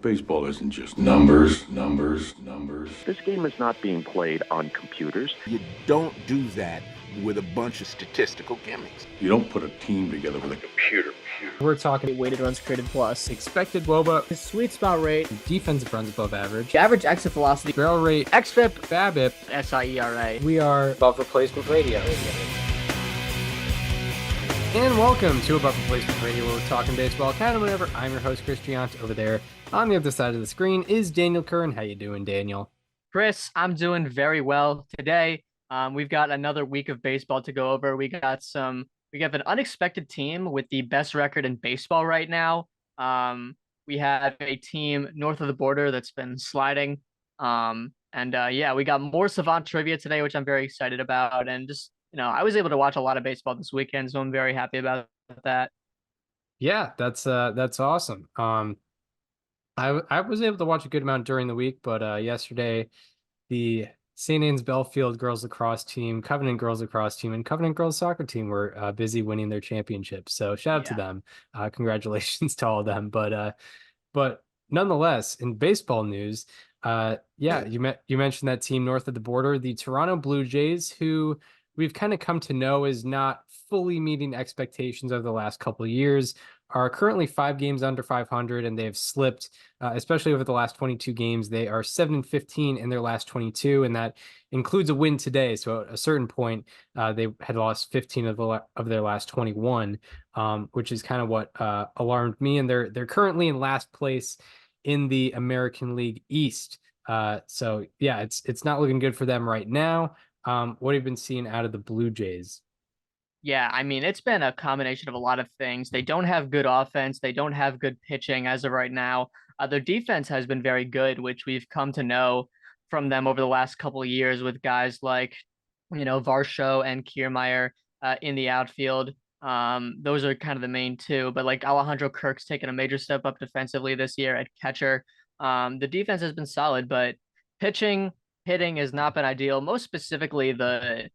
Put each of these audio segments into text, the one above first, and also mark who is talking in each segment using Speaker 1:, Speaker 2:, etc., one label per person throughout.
Speaker 1: Baseball isn't just numbers, numbers, numbers.
Speaker 2: This game is not being played on computers.
Speaker 3: You don't do that with a bunch of statistical gimmicks.
Speaker 1: You don't put a team together with a computer.
Speaker 4: We're talking weighted runs created plus,
Speaker 5: expected WOBA,
Speaker 4: his sweet spot rate,
Speaker 5: defensive runs above average,
Speaker 4: average exit velocity,
Speaker 5: barrel rate,
Speaker 4: xFIP,
Speaker 5: BABIP,
Speaker 4: SIERA.
Speaker 5: We are
Speaker 4: above replacement radio.
Speaker 5: And welcome to Above Replacement Radio, where we're talking baseball kind of whatever. I'm your host, Chris Giant. Over there on the other side of the screen is Daniel Curran. How you doing, Daniel?
Speaker 6: Chris, I'm doing very well today. We've got another week of baseball to go over. We have an unexpected team with the best record in baseball right now. We have a team north of the border that's been sliding. We got more Savant trivia today, which I'm very excited about. And just, I was able to watch a lot of baseball this weekend, so I'm very happy about that.
Speaker 5: Yeah, that's awesome. I was able to watch a good amount during the week, but yesterday the St. Anne's Belfield girls lacrosse team, Covenant girls lacrosse team, and Covenant girls soccer team were busy winning their championships. So shout out to them. Congratulations to all of them. But nonetheless, in baseball news, you mentioned that team north of the border, the Toronto Blue Jays, who we've kind of come to know is not fully meeting expectations over the last couple of years, are currently 5 games under 500, and they have slipped, especially over the last 22 games. They are 7-15 in their last 22, and that includes a win today. So at a certain point, they had lost 15 of their last 21, which is kind of what alarmed me. And they're currently in last place in the American League East. So yeah, it's not looking good for them right now. What have you been seeing out of the Blue Jays?
Speaker 6: Yeah, I mean, it's been a combination of a lot of things. They don't have good offense. They don't have good pitching as of right now. Their defense has been very good, which we've come to know from them over the last couple of years with guys like, Varsho and Kiermaier in the outfield. Those are kind of the main two. But like Alejandro Kirk's taken a major step up defensively this year at catcher. The defense has been solid, but hitting has not been ideal. Most specifically, the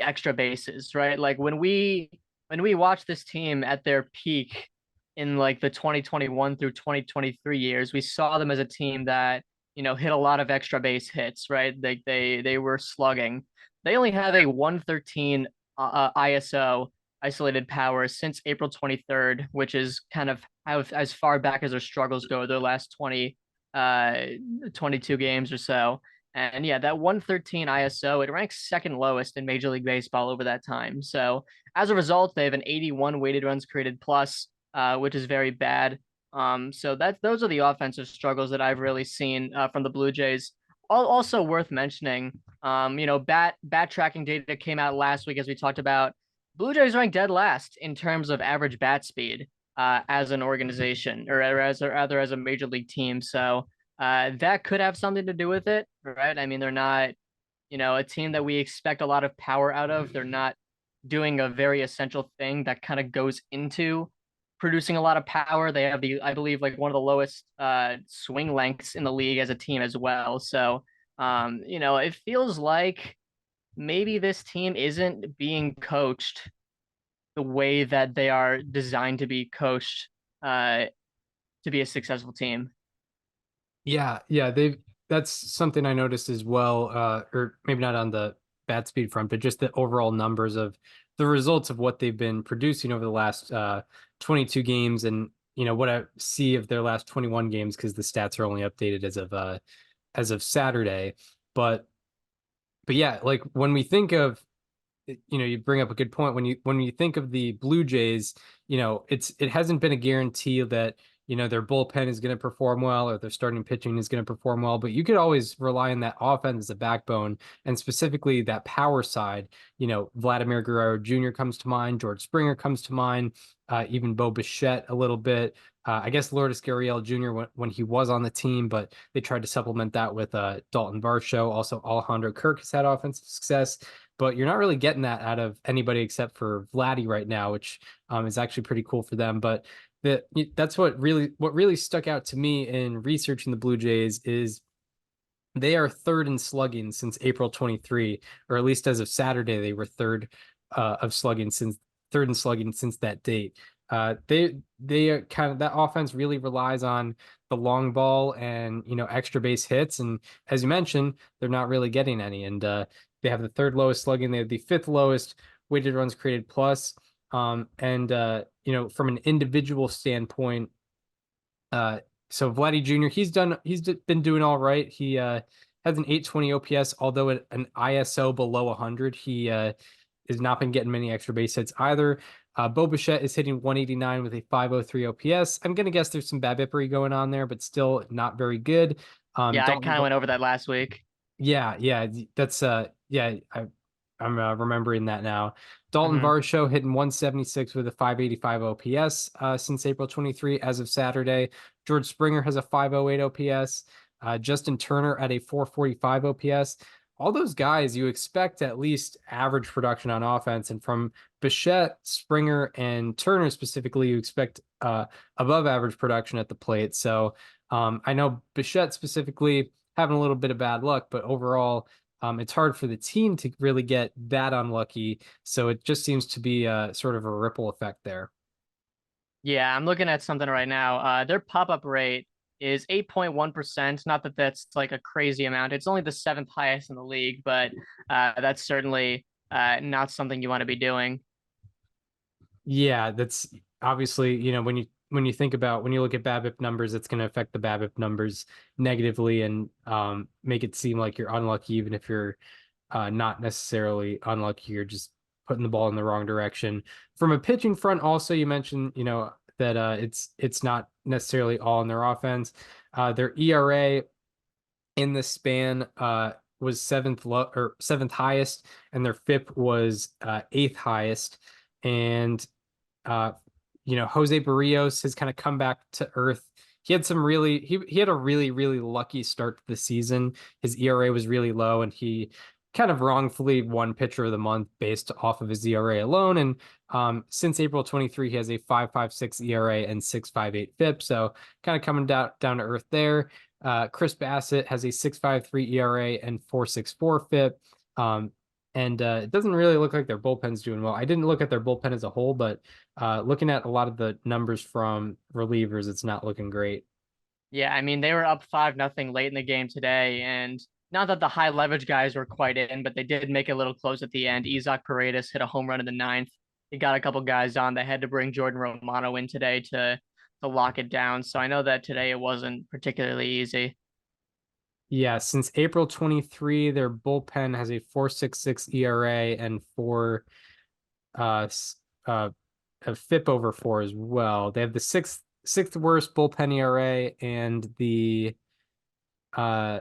Speaker 6: extra bases, right? Like when we watched this team at their peak in like the 2021 through 2023 years, we saw them as a team that, hit a lot of extra base hits, right? Like they were slugging. They only have a 113 ISO, isolated power, since April 23rd, which is kind of as far back as their struggles go, their last 22 games or so. And yeah, that 113 ISO, it ranks second lowest in Major League Baseball over that time. So as a result, they have an 81 weighted runs created plus, which is very bad. So those are the offensive struggles that I've really seen from the Blue Jays. Also worth mentioning, bat tracking data came out last week, as we talked about. Blue Jays ranked dead last in terms of average bat speed as an organization, or as a major league team. So that could have something to do with it, right? I mean, they're not, a team that we expect a lot of power out of. They're not doing a very essential thing that kind of goes into producing a lot of power. They have I believe, like one of the lowest swing lengths in the league as a team as well. So, it feels like maybe this team isn't being coached the way that they are designed to be coached to be a successful team.
Speaker 5: Yeah, that's something I noticed as well, or maybe not on the bat speed front, but just the overall numbers of the results of what they've been producing over the last 22 games, and what I see of their last 21 games, because the stats are only updated as of Saturday. But yeah, like when we think of, you bring up a good point when you think of the Blue Jays, it hasn't been a guarantee that their bullpen is going to perform well, or their starting pitching is going to perform well, but you could always rely on that offense as a backbone, and specifically that power side. Vladimir Guerrero Jr. comes to mind, George Springer comes to mind, even Bo Bichette a little bit. I guess Lourdes Gurriel Jr. when he was on the team, but they tried to supplement that with Dalton Varsho. Also, Alejandro Kirk has had offensive success, but you're not really getting that out of anybody except for Vladdy right now, which is actually pretty cool for them. But that's what really stuck out to me in researching the Blue Jays is they are third in slugging since April 23, or at least as of Saturday, they were third in slugging since that date. They kind of, that offense really relies on the long ball and extra base hits, and as you mentioned, they're not really getting any. And they have the third lowest slugging, they have the fifth lowest weighted runs created plus. And from an individual standpoint, so Vladdy Jr. He's been doing all right. He has an 820 OPS, although an ISO below 100. He has not been getting many extra base hits either. Bo Bichette is hitting 189 with a 503 OPS. I'm gonna guess there's some BABIPery going on there, but still not very good.
Speaker 6: Yeah, I
Speaker 5: Dalton,
Speaker 6: kind of went over that last week.
Speaker 5: yeah, that's yeah, I'm remembering that now. Dalton
Speaker 6: Mhm.
Speaker 5: Varsho hitting 176 with a 585 OPS since April 23 as of Saturday. George Springer has a 508 OPS. Justin Turner at a 445 OPS. All those guys, you expect at least average production on offense, and from Bichette, Springer, and Turner specifically, you expect above average production at the plate. So I know Bichette specifically having a little bit of bad luck, but overall, it's hard for the team to really get that unlucky. So it just seems to be sort of a ripple effect there.
Speaker 6: Yeah, I'm looking at something right now. Their pop-up rate is 8.1%. Not that that's like a crazy amount. It's only the seventh highest in the league, but that's certainly not something you want to be doing.
Speaker 5: Yeah, that's obviously, when you think about, when you look at BABIP numbers, it's going to affect the BABIP numbers negatively, and make it seem like you're unlucky, even if you're not necessarily unlucky. You're just putting the ball in the wrong direction. From a pitching front, also, you mentioned, that it's not necessarily all in their offense. Their ERA in the span was seventh highest, and their FIP was eighth highest. And uh, Jose Barrios has kind of come back to earth. He had he had a really, really lucky start to the season. His ERA was really low, and he kind of wrongfully won pitcher of the month based off of his ERA alone. And since April 23, he has a 5.56 ERA and 6.58 FIP. So kind of coming down to earth there. Chris Bassett has a 6.53 ERA and 4.64 FIP. And it doesn't really look like their bullpen's doing well. I didn't look at their bullpen as a whole, but looking at a lot of the numbers from relievers, it's not looking great.
Speaker 6: Yeah, I mean they were up 5-0 late in the game today, and not that the high leverage guys were quite in, but they did make it a little close at the end. Isaac Paredes hit a home run in the ninth. He got a couple guys on. They had to bring Jordan Romano in today to lock it down. So I know that today it wasn't particularly easy.
Speaker 5: Yeah, since April 23, their bullpen has a 4.66 ERA and uh uh a FIP over 4 as well. They have the sixth worst bullpen ERA uh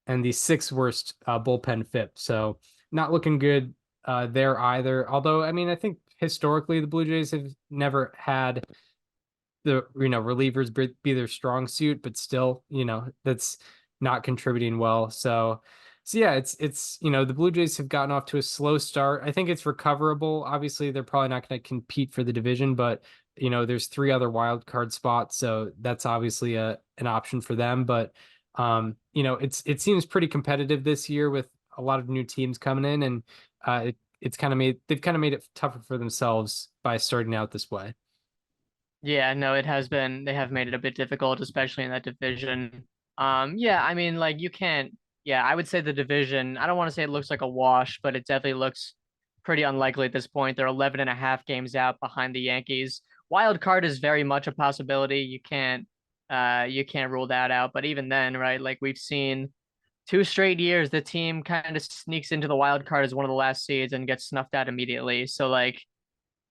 Speaker 5: and the sixth worst bullpen FIP. So not looking good there either. Although, I mean, I think historically the Blue Jays have never had the relievers be their strong suit, but still, that's not contributing well. So yeah, it's the Blue Jays have gotten off to a slow start. I think it's recoverable. Obviously, they're probably not going to compete for the division, but there's three other wild card spots, so that's obviously an option for them. But it seems pretty competitive this year with a lot of new teams coming in, and they've kind of made it tougher for themselves by starting out this way.
Speaker 6: Yeah, no, it has been. They have made it a bit difficult, especially in that division. Yeah, I mean, like you can't. Yeah, I would say the division. I don't want to say it looks like a wash, but it definitely looks pretty unlikely at this point. They're 11 and a half games out behind the Yankees. Wild card is very much a possibility. You can't rule that out. But even then, right? Like we've seen 2 straight years, the team kind of sneaks into the wild card as one of the last seeds and gets snuffed out immediately. So like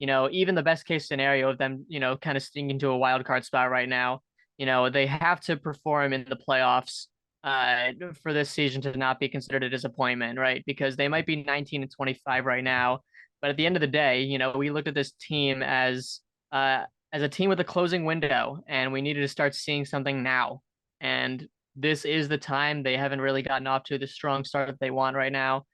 Speaker 6: even the best case scenario of them, kind of sneaking into a wild card spot right now, they have to perform in the playoffs for this season to not be considered a disappointment, right? Because they might be 19 and 25 right now, but at the end of the day, we looked at this team as a team with a closing window, and we needed to start seeing something now. And this is the time. They haven't really gotten off to the strong start that they want right now.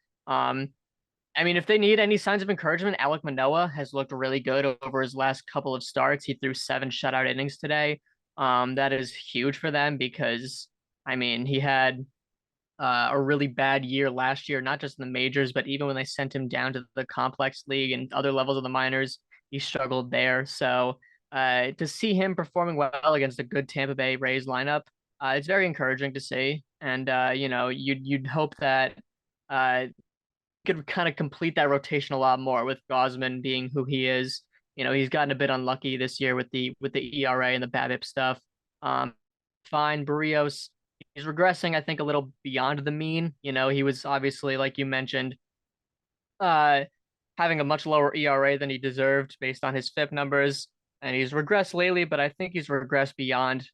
Speaker 6: I mean, if they need any signs of encouragement, Alek Manoah has looked really good over his last couple of starts. He threw 7 shutout innings today. That is huge for them because, I mean, he had a really bad year last year, not just in the majors, but even when they sent him down to the complex league and other levels of the minors, he struggled there. So To see him performing well against a good Tampa Bay Rays lineup, it's very encouraging to see. And you'd hope that could kind of complete that rotation a lot more with Gosman being who he is. He's gotten a bit unlucky this year with the ERA and the BABIP stuff. Fine, Barrios, he's regressing, I think, a little beyond the mean. He was obviously, like you mentioned, uh, having a much lower ERA than he deserved based on his FIP numbers, and he's regressed lately. But I think he's regressed beyond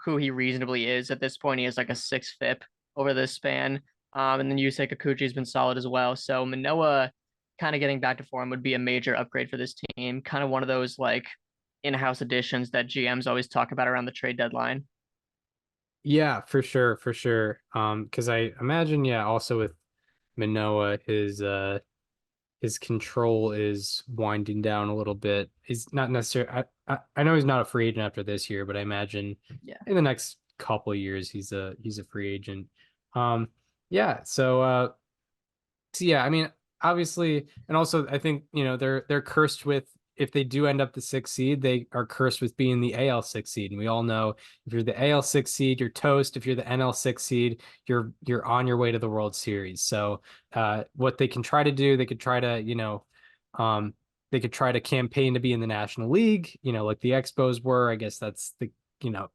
Speaker 6: who he reasonably is at this point. He has like a 6 FIP over this span. And then Yusei Kikuchi's been solid as well. So Manoah kind of getting back to form would be a major upgrade for this team. Kind of one of those like in-house additions that GMs always talk about around the trade deadline.
Speaker 5: Yeah, for sure, for sure. Because I imagine, yeah, also with Manoah, his control is winding down a little bit. He's not necessarily. I know he's not a free agent after this year, but I imagine in the next couple of years he's a free agent. Yeah. So yeah, I mean, obviously, and also I think they're cursed with, if they do end up the 6th seed, they are cursed with being the AL 6th seed. And we all know if you're the AL 6th seed, you're toast. If you're the NL 6th seed, you're on your way to the World Series. So what they can try to do, they could try to, they could try to campaign to be in the National League, like the Expos were. I guess that's the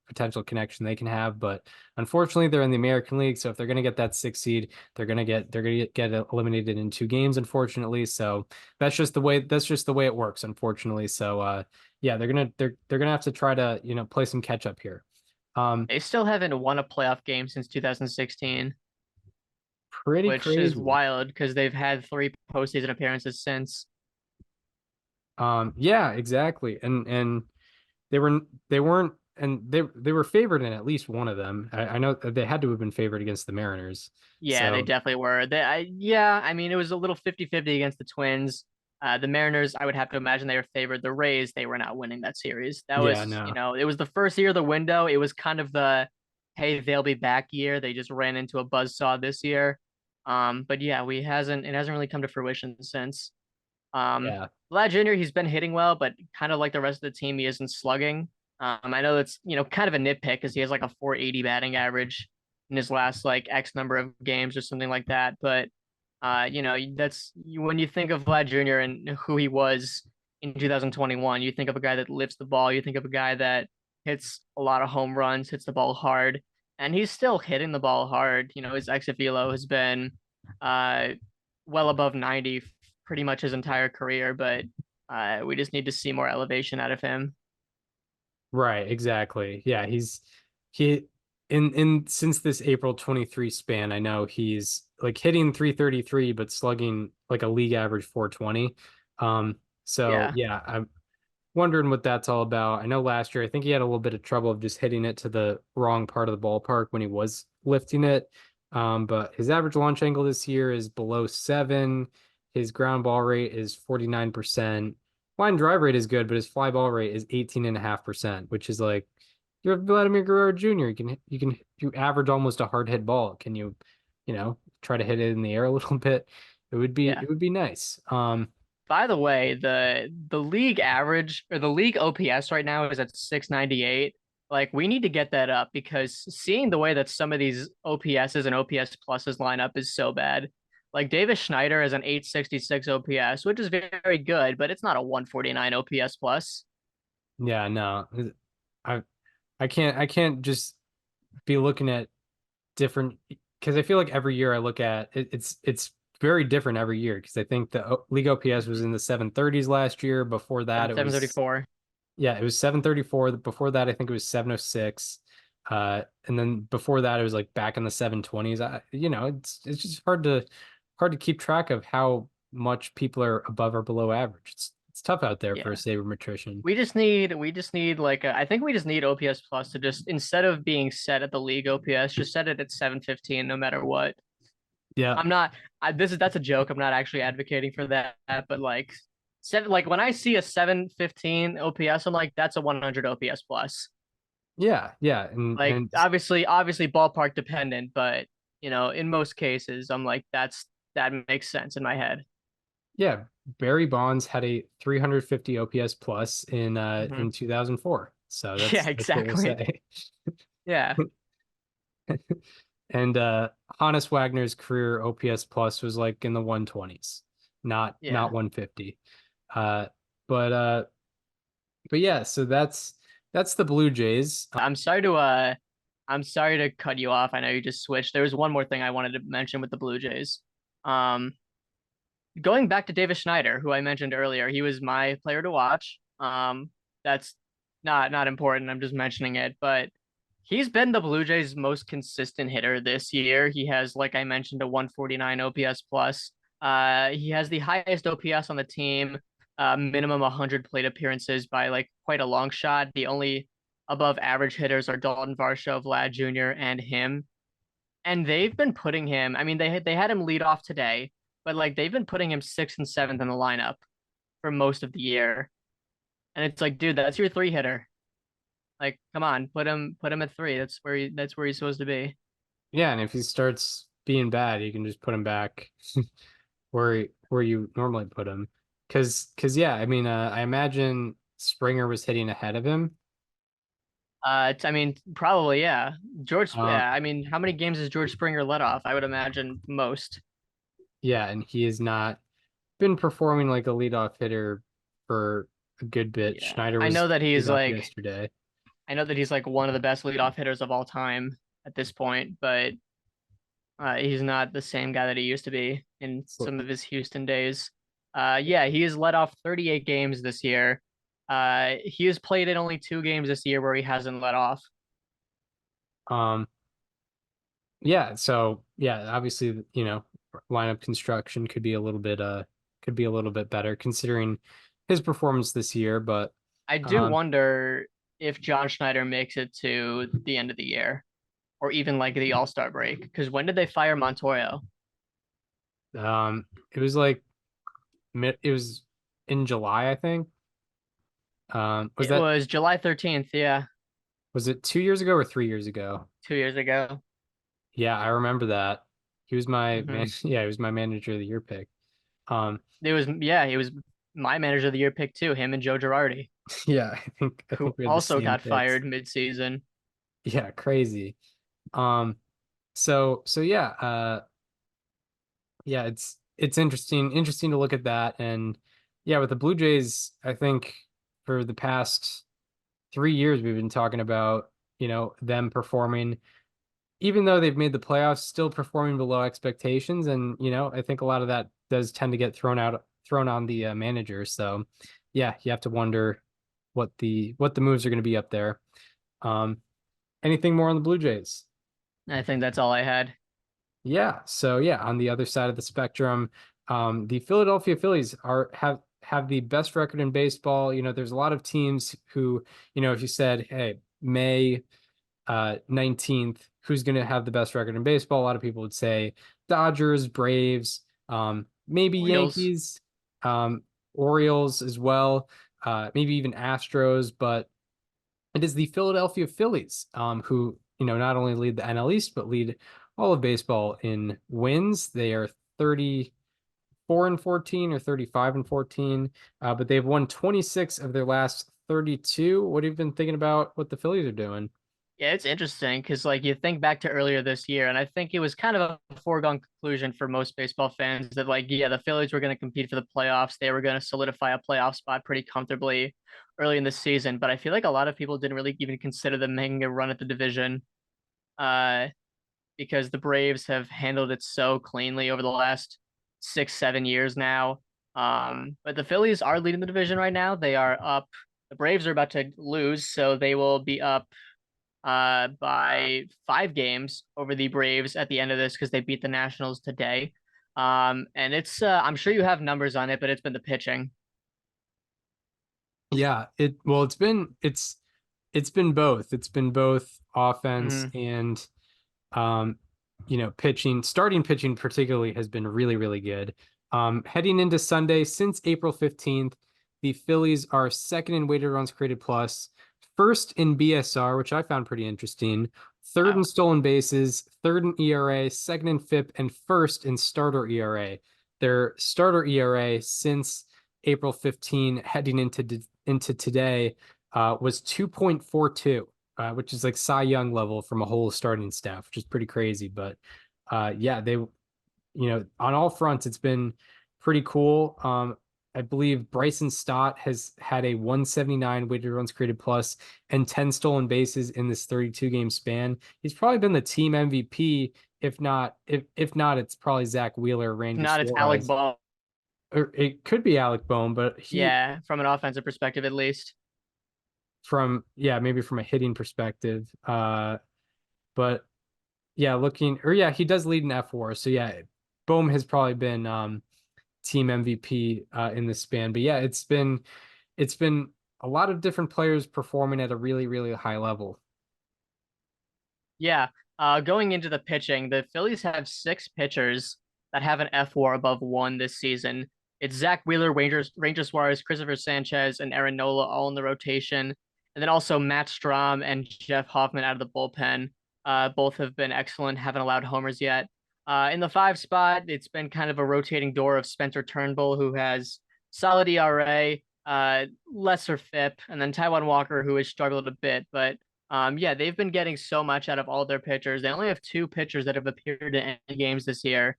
Speaker 5: potential connection they can have. But unfortunately, they're in the American League. So if they're going to get that 6th seed, they're going to get eliminated in 2 games, unfortunately. So that's just the way it works, unfortunately. So yeah, they're going to have to try to, play some catch up here.
Speaker 6: They still haven't won a playoff game since 2016,
Speaker 5: pretty
Speaker 6: which
Speaker 5: crazy.
Speaker 6: is wild because they've had 3 postseason appearances since.
Speaker 5: Yeah, exactly. And they weren't, and they were favored in at least one of them. I know that they had to have been favored against the Mariners.
Speaker 6: Yeah, they definitely were. I mean, it was a little 50-50 against the Twins. The Mariners, I would have to imagine they were favored. The Rays, they were not winning that series. That was, it was the first year of the window. It was kind of the, hey, they'll be back year. They just ran into a buzzsaw this year. But yeah, it hasn't really come to fruition since.
Speaker 5: Yeah.
Speaker 6: Vlad Jr., he's been hitting well, but kind of like the rest of the team, he isn't slugging. I know that's, kind of a nitpick because he has like a 480 batting average in his last like X number of games or something like that. But, that's when you think of Vlad Jr. and who he was in 2021, you think of a guy that lifts the ball. You think of a guy that hits a lot of home runs, hits the ball hard, and he's still hitting the ball hard. His exit velo has been well above 90 pretty much his entire career, but we just need to see more elevation out of him.
Speaker 5: Right, exactly. Yeah, he in since this April 23 span, I know he's like hitting 333 but slugging like a league average 420. So yeah, I'm wondering what that's all about. I know last year I think he had a little bit of trouble of just hitting it to the wrong part of the ballpark when he was lifting it. But his average launch angle this year is below 7. His ground ball rate is 49%. Line drive rate is good, but his fly ball rate is 18.5%, which is like, you're Vladimir Guerrero Jr. You average almost a hard hit ball. Can you try to hit it in the air a little bit? It would be nice.
Speaker 6: By the way, the league average or the league OPS right now is at 698. Like, we need to get that up because seeing the way that some of these OPSs and OPS pluses line up is so bad. Like, Davis Schneider has an 866 OPS, which is very good, but it's not a 149 OPS plus.
Speaker 5: Yeah, no. I can't just be looking at different, because I feel like every year I look at it, it's very different every year, because I think the league OPS was in the 730s last year. Before that, it was
Speaker 6: 734.
Speaker 5: Yeah, it was 734. Before that, I think it was 706. And then before that, it was like back in the 720s. It's just hard to keep track of how much people are above or below average. It's tough out there for a sabermetrician.
Speaker 6: We just need like I think we just need OPS plus to just, instead of being set at the league OPS, just set it at 715 no matter what.
Speaker 5: Yeah.
Speaker 6: I'm not that's a joke. I'm not actually advocating for that, but like when I see a 715 OPS, I'm like, that's a 100 OPS plus.
Speaker 5: Yeah, yeah. And
Speaker 6: obviously ballpark dependent, but in most cases I'm like, that makes sense in my head.
Speaker 5: Yeah, Barry Bonds had a 350 OPS plus
Speaker 6: Mhm.
Speaker 5: in 2004. So
Speaker 6: Yeah,
Speaker 5: that's what we'll
Speaker 6: exactly.
Speaker 5: say.
Speaker 6: Yeah.
Speaker 5: And Hannes Wagner's career OPS plus was like in the 120s, not
Speaker 6: Yeah.
Speaker 5: 150. Uh, but uh, but yeah, so that's the Blue Jays.
Speaker 6: I'm sorry to cut you off. I know you just switched. There was one more thing I wanted to mention with the Blue Jays. Um, Going back to Davis Schneider, who I mentioned earlier, he was my player to watch. That's not important. I'm just mentioning it, but he's been the Blue Jays' most consistent hitter this year. He has, like I mentioned, a 149 OPS plus. He has the highest OPS on the team, minimum 100 plate appearances by like quite a long shot. The only above average hitters are Dalton Varsho, Vlad Jr., and him. And they've been putting him. I mean, they had him lead off today, but like they've been putting him sixth and seventh in the lineup for most of the year. And it's like, dude, that's your three hitter. Like, come on, put him at three. That's where he's supposed to be.
Speaker 5: Yeah, and if he starts being bad, you can just put him back where you normally put him. Cause yeah, I mean, I imagine Springer was hitting ahead of him.
Speaker 6: I mean, probably yeah.
Speaker 5: Uh,
Speaker 6: Yeah. I mean, how many games has George Springer let off? I would imagine most.
Speaker 5: yeah, and he has not been performing like a leadoff hitter for a good bit.
Speaker 6: Yeah,
Speaker 5: Schneider was lead off yesterday.
Speaker 6: I know that he's like one of the best leadoff hitters of all time at this point, but he's not the same guy that he used to be in some of his Houston days. Yeah, he has led off 38 games this year. He has played in only 2 games this year where he hasn't let off.
Speaker 5: Um, yeah, so yeah, obviously, lineup construction could be a little bit better considering his performance this year, but
Speaker 6: I do
Speaker 5: um
Speaker 6: wonder if John Schneider makes it to the end of the year or even like the All-Star break. Because when did they fire Montoyo?
Speaker 5: it was like it was in July, I think.
Speaker 6: It was July 13th. Yeah,
Speaker 5: Was it 2 years ago or 3 years ago?
Speaker 6: 2 years ago.
Speaker 5: Yeah, I remember that. He was my
Speaker 6: Hmm.
Speaker 5: man. Yeah, he was my manager of the year pick. Um,
Speaker 6: He was my manager of the year pick too. Him and Joe Girardi,
Speaker 5: yeah, I
Speaker 6: who
Speaker 5: think we had the
Speaker 6: also
Speaker 5: same
Speaker 6: got
Speaker 5: picks.
Speaker 6: fired mid-season.
Speaker 5: Yeah, crazy. Um, so yeah, yeah, it's interesting to look at that. And yeah, with the Blue Jays, I think for the past 3 years we've been talking about, them performing, even though they've made the playoffs, still performing below expectations. And, I think a lot of that does tend to get thrown on the manager. So yeah, you have to wonder what the moves are going to be up there. Um, Anything more on the Blue Jays?
Speaker 6: I think that's all I had.
Speaker 5: Yeah. So yeah, on the other side of the spectrum, the Philadelphia Phillies have the best record in baseball. There's a lot of teams who, if you said, hey, May 19th, who's going to have the best record in baseball? A lot of people would say Dodgers, Braves, maybe
Speaker 6: Orioles.
Speaker 5: Yankees, Orioles as well, maybe even Astros, but it is the Philadelphia Phillies, who, not only lead the NL East, but lead all of baseball in wins. They are 34 and 14 or 35 and 14, but they've won 26 of their last 32. What have you been thinking about what the Phillies are doing?
Speaker 6: Yeah, it's interesting because like you think back to earlier this year, and I think it was kind of a foregone conclusion for most baseball fans that like, yeah, the Phillies were going to compete for the playoffs. They were going to solidify a playoff spot pretty comfortably early in the season. But I feel like a lot of people didn't really even consider them making a run at the division, uh, because the Braves have handled it so cleanly over the last 6, 7 years now. But the Phillies are leading the division right now. They are up. The Braves are about to lose, so they will be up by 5 games over the Braves at the end of this because they beat the Nationals today. And it's I'm sure you have numbers on it, but it's been the pitching.
Speaker 5: Yeah, it's been both. It's been both offense
Speaker 6: Hmm.
Speaker 5: and um, pitching. Starting pitching particularly has been really, really good. Heading into Sunday, since April 15th, the Phillies are second in weighted runs created plus, first in BSR, which I found pretty interesting, third in
Speaker 6: Wow.
Speaker 5: stolen bases, third in ERA, second in FIP, and first in starter ERA. their starter ERA since April 15 heading into today was 2.42, which is like Cy Young level from a whole starting staff, which is pretty crazy. But yeah, they, on all fronts, it's been pretty cool. I believe Bryson Stott has had a 179 weighted runs created plus and 10 stolen bases in this 32 game span. He's probably been the team MVP. If not, it's probably Zach Wheeler,
Speaker 6: If
Speaker 5: Ranger
Speaker 6: not, it's Alec
Speaker 5: Suarez,
Speaker 6: Ball.
Speaker 5: or it could be Alec Bohm, but
Speaker 6: Yeah, from an offensive perspective, at least.
Speaker 5: maybe from a hitting perspective. But yeah, he does lead in F4. So yeah, Bohm has probably been team MVP in this span. But yeah, it's been a lot of different players performing at a really, really high level.
Speaker 6: Yeah. Going into the pitching, the Phillies have 6 pitchers that have an F WAR above 1 this season. It's Zach Wheeler, Ranger Suarez, Christopher Sanchez, and Aaron Nola all in the rotation. And then also Matt Strahm and Jeff Hoffman out of the bullpen. Both have been excellent, haven't allowed homers yet. In the 5 spot, it's been kind of a rotating door of Spencer Turnbull, who has solid ERA, lesser FIP, and then Taiwan Walker, who has struggled a bit, but yeah, they've been getting so much out of all their pitchers. They only have 2 pitchers that have appeared in any games this year.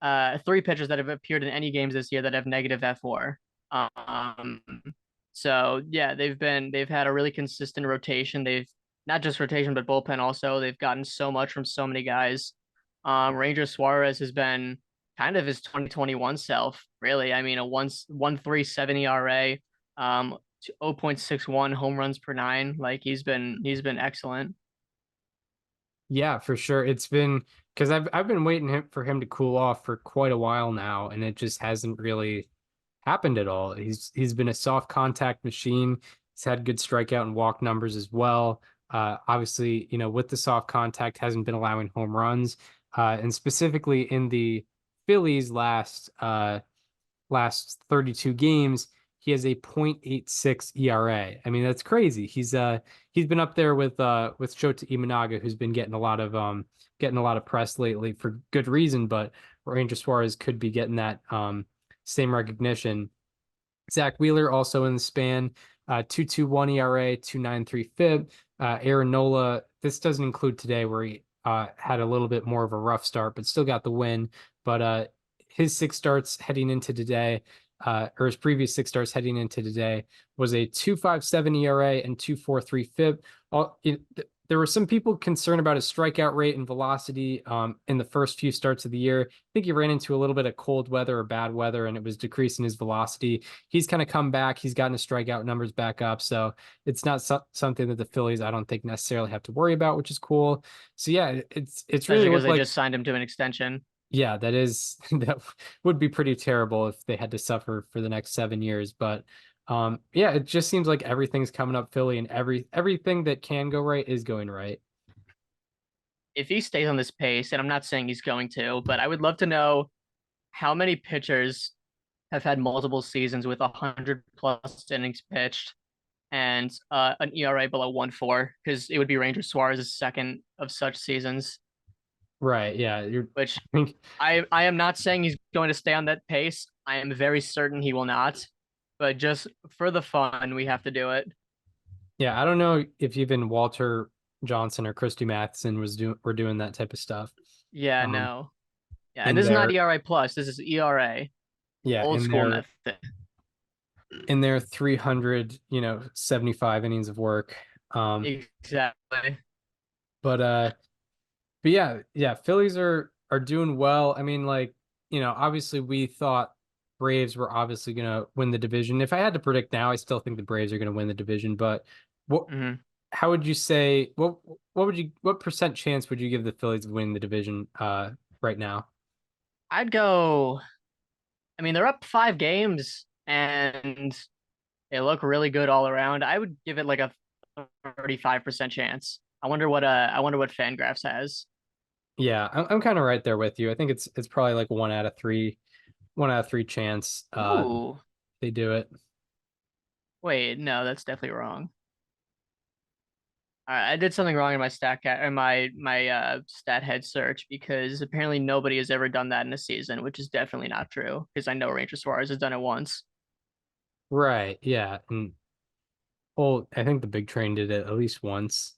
Speaker 6: 3 pitchers that have appeared in any games this year that have negative F4. Um, so yeah, they've had a really consistent rotation. They've not just rotation, but bullpen also. They've gotten so much from so many guys. Ranger Suarez has been kind of his 2021 self, really. I mean, a 1.37 ERA, 0.61 home runs per 9. Like he's been excellent.
Speaker 5: Yeah, for sure. It's been because I've been waiting for him to cool off for quite a while now, and it just hasn't really happened at all. He's been a soft contact machine. He's had good strikeout and walk numbers as well. Obviously, with the soft contact, hasn't been allowing home runs. And specifically in the Phillies last 32 games, he has a 0.86 ERA. I mean, that's crazy. He's been up there with Shota Imanaga, who's been getting a lot of press lately for good reason, but Ranger Suarez could be getting that same recognition. Zach Wheeler also in the span, 2.21 ERA, 2.93 FIP. Aaron Nola, this doesn't include today where he had a little bit more of a rough start, but still got the win. But his 6 starts heading into today, or his previous 6 starts heading into today, was a 2.57 ERA and 2.43 FIP. There were some people concerned about his strikeout rate and velocity in the first few starts of the year. I think he ran into a little bit of cold weather or bad weather, and it was decreasing his velocity. He's kind of come back. He's gotten his strikeout numbers back up. So it's not something that the Phillies, I don't think, necessarily have to worry about, which is cool. So yeah, it's
Speaker 6: Especially
Speaker 5: really
Speaker 6: because they
Speaker 5: like,
Speaker 6: just signed him to an extension.
Speaker 5: yeah, that would be pretty terrible if they had to suffer for the next 7 years. But yeah, it just seems like everything's coming up Philly, and everything that can go right is going right.
Speaker 6: If he stays on this pace, and I'm not saying he's going to, but I would love to know how many pitchers have had multiple seasons with 100 plus innings pitched and an ERA below 1.4, because it would be Ranger Suarez's second of such seasons.
Speaker 5: Right. Yeah.
Speaker 6: Which I am not saying he's going to stay on that pace. I am very certain he will not. But just for the fun, we have to do it.
Speaker 5: Yeah. I don't know if even Walter Johnson or Christy Matheson were doing that type of stuff.
Speaker 6: Yeah, no. Yeah, and
Speaker 5: in
Speaker 6: this is not
Speaker 5: their
Speaker 6: ERA plus. This is ERA.
Speaker 5: yeah
Speaker 6: Old
Speaker 5: in
Speaker 6: school
Speaker 5: their
Speaker 6: method.
Speaker 5: in their 300 75 innings of work.
Speaker 6: Exactly.
Speaker 5: But yeah, Phillies are doing well. I mean, like, obviously we thought Braves were obviously gonna win the division. If I had to predict now, I still think the Braves are gonna win the division. But what how would you say what percent chance would you give the Phillies of winning the division right now?
Speaker 6: I'd go. I mean, they're up 5 games and they look really good all around. I would give it like a 35% chance. I wonder what Fangraphs has.
Speaker 5: Yeah, I'm kind of right there with you. I think it's probably like 1 out of 3 chance
Speaker 6: Ooh.
Speaker 5: they do it.
Speaker 6: Wait, no, that's definitely wrong. I did something wrong in my stat head search because apparently nobody has ever done that in a season, which is definitely not true because I know Ranger Suarez has done it once.
Speaker 5: Right. Yeah. And well, I think the big train did it at least once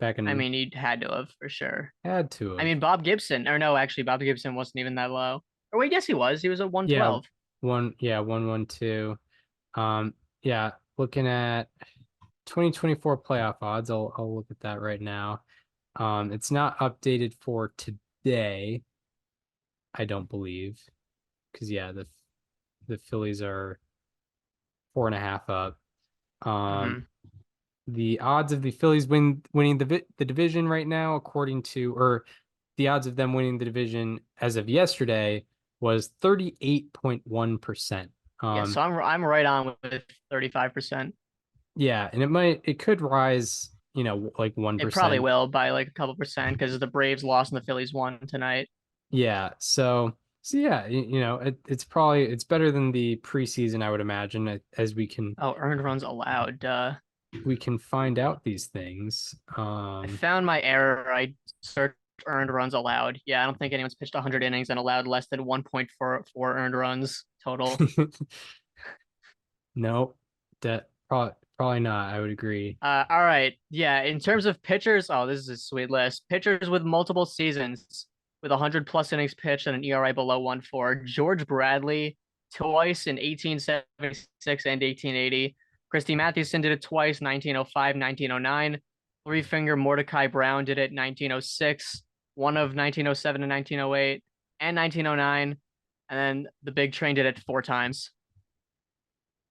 Speaker 5: back
Speaker 6: I
Speaker 5: in
Speaker 6: mean, he had to have for sure.
Speaker 5: had to
Speaker 6: I
Speaker 5: have.
Speaker 6: mean, Bob Gibson, or no, actually, Bob Gibson wasn't even that low. Or wait, yes, he was. He was at
Speaker 5: Yeah,
Speaker 6: 112.
Speaker 5: 112. Yeah, looking at 2024 playoff odds, I'll look at that right now. It's not updated for today, I don't believe, because yeah, the Phillies are 4.5 up.
Speaker 6: Mm-hmm.
Speaker 5: The odds of the Phillies winning the division right now, according to, or the odds of them winning the division as of yesterday was 38.1%.
Speaker 6: Yeah, so I'm right on with 35%.
Speaker 5: Yeah, and it could rise, like
Speaker 6: It probably
Speaker 5: 1%.
Speaker 6: will by like a couple percent because the Braves lost and the Phillies won tonight.
Speaker 5: Yeah, so yeah, it's better than the preseason, I would imagine, as
Speaker 6: Oh, earned runs allowed.
Speaker 5: we can find out these things.
Speaker 6: I found my error. I searched earned runs allowed. Yeah, I don't think anyone's pitched 100 innings and allowed less than 1.44 earned runs total.
Speaker 5: No, that probably not. I would agree.
Speaker 6: All right. Yeah, in terms of pitchers, oh, this is a sweet list. Pitchers with multiple seasons with 100 plus innings pitched and an ERA below 1.4. George Bradley twice in 1876 and 1880. Christy Mathewson did it twice, 1905, 1909. Three finger Mordecai Brown did it 1906, one of 1907 and 1908, and 1909. And then the big train did it 4 times.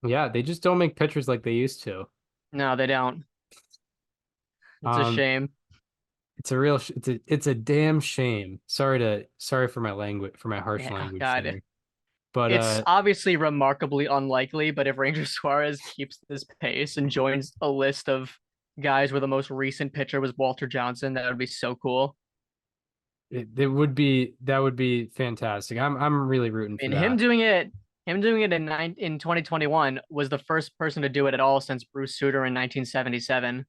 Speaker 5: Yeah, they just don't make pitchers like they used to.
Speaker 6: No, they don't. It's a
Speaker 5: Um,
Speaker 6: shame.
Speaker 5: it's a real it's a damn shame. Sorry for my language, for my harsh
Speaker 6: Yeah, oh
Speaker 5: language
Speaker 6: God.
Speaker 5: there. But
Speaker 6: It's obviously remarkably unlikely, but if Ranger Suarez keeps this pace and joins a list of guys where the most recent pitcher was Walter Johnson, that would be so cool.
Speaker 5: it would be that would be fantastic. I'm really rooting for
Speaker 6: And
Speaker 5: that.
Speaker 6: him doing it in 2021 was the first person to do it at all since Bruce Sutter in 1977.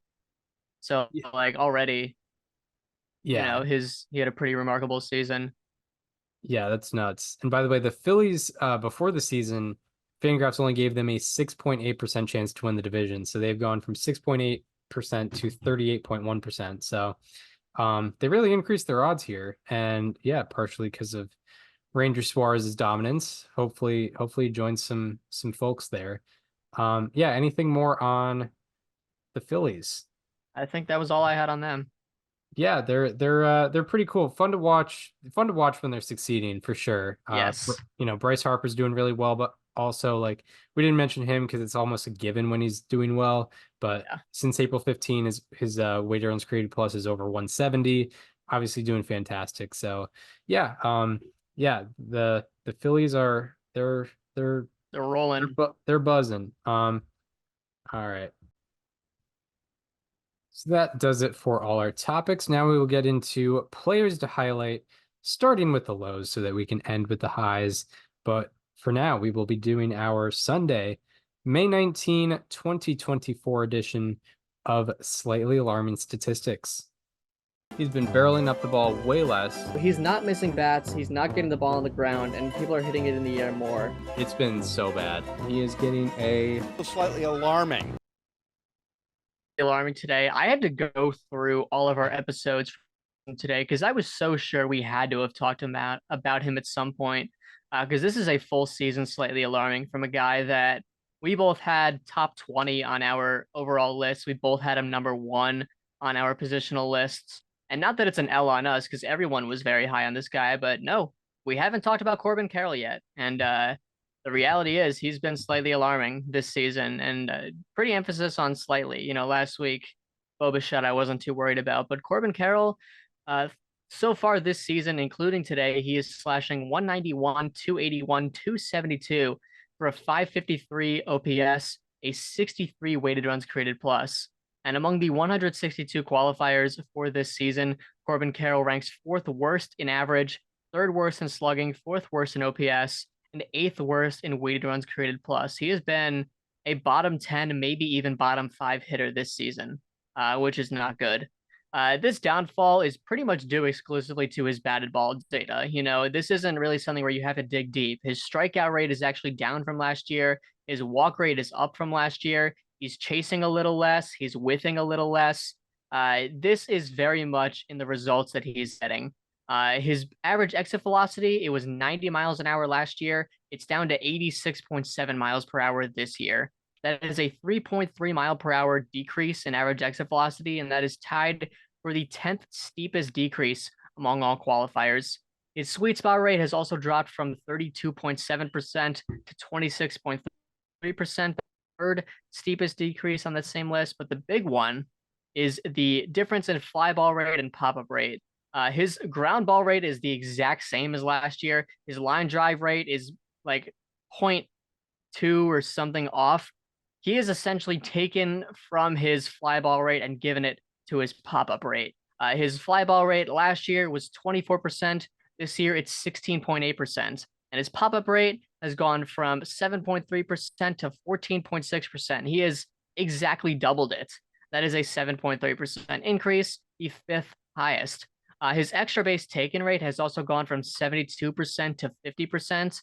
Speaker 6: So like already,
Speaker 5: Yeah,
Speaker 6: he had a pretty remarkable season.
Speaker 5: yeah, that's nuts. And by the way, the Phillies, before the season, Fangraphs only gave them a 6.8% chance to win the division. So they've gone from 6.8% to 38.1%. So they really increased their odds here. And yeah, partially because of Ranger Suarez's dominance. Hopefully joins some folks there. Yeah, anything more on the Phillies?
Speaker 6: I think that was all I had on them.
Speaker 5: Yeah, they're pretty cool. Fun to watch. Fun to watch when they're succeeding for sure.
Speaker 6: Yes.
Speaker 5: Bryce Harper's doing really well, but also like we didn't mention him because it's almost a given when he's doing well. But
Speaker 6: Yeah.
Speaker 5: since April 15, his weighted runs created plus is over 170. Obviously doing fantastic. So yeah, yeah, the Phillies are they're
Speaker 6: They're rolling.
Speaker 5: they're buzzing. All right. So that does it for all our topics. Now we will get into players to highlight, starting with the lows so that we can end with the highs. But for now, we will be doing our Sunday, May 19, 2024 edition of Slightly Alarming Statistics. He's been barreling up the ball way less.
Speaker 4: He's not missing bats. He's not getting the ball on the ground, and people are hitting it in the air more.
Speaker 5: It's been so bad. He is getting
Speaker 3: Slightly alarming.
Speaker 6: Alarming today. I had to go through all of our episodes from today because I was so sure we had to have talked about him at some point. Because this is a full season slightly alarming from a guy that we both had top 20 on our overall list. We both had him number 1 on our positional lists. And not that it's an L on us because everyone was very high on this guy, but no, we haven't talked about Corbin Carroll yet. And the reality is he's been slightly alarming this season and pretty emphasis on slightly. Last week, Boba I wasn't too worried about, but Corbin Carroll, so far this season, including today, he is slashing 191, 281, 272 for a 553 OPS, a 63 weighted runs created plus. And among the 162 qualifiers for this season, Corbin Carroll ranks 4th worst in average, 3rd worst in slugging, 4th worst in OPS, and 8th worst in weighted runs created plus. He has been a bottom 10, maybe even bottom 5 hitter this season. which is not good. This downfall is pretty much due exclusively to his batted ball data. You know, this isn't really something where you have to dig deep. His strikeout rate is actually down from last year. His walk rate is up from last year. He's chasing a little less. He's whiffing a little less. This is very much in the results that he's getting. His average exit velocity, it was 90 miles an hour last year. It's down to 86.7 miles per hour this year. That is a 3.3 mile per hour decrease in average exit velocity, and that is tied for the 10th steepest decrease among all qualifiers. His sweet spot rate has also dropped from 32.7% to 26.3%, the third steepest decrease on the same list. But the big one is the difference in fly ball rate and pop-up rate. His ground ball rate is the exact same as last year. His line drive rate is like 0.2 or something off. He is essentially taken from his fly ball rate and given it to his pop-up rate. His fly ball rate last year was 24%. This year it's 16.8%. And his pop-up rate has gone from 7.3% to 14.6%. He has exactly doubled it. That is a 7.3% increase, the fifth highest. His extra base taken rate has also gone from 72% to 50%.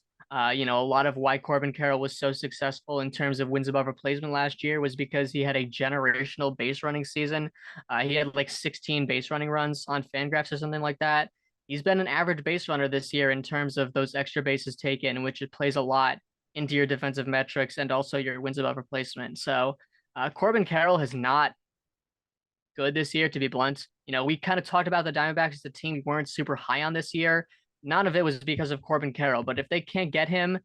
Speaker 6: You know, a lot of why Corbin Carroll was so successful in terms of wins above replacement last year was because he had a generational base running season. He had like 16 base running runs on Fangraphs or something like that. He's been an average base runner this year in terms of those extra bases taken, which it plays a lot into your defensive metrics and also your wins above replacement. So Corbin Carroll has not good this year, to be blunt. You know, we kind of talked about the Diamondbacks as a team we weren't super high on this year. None of it was because of Corbin Carroll, but if they can't get him,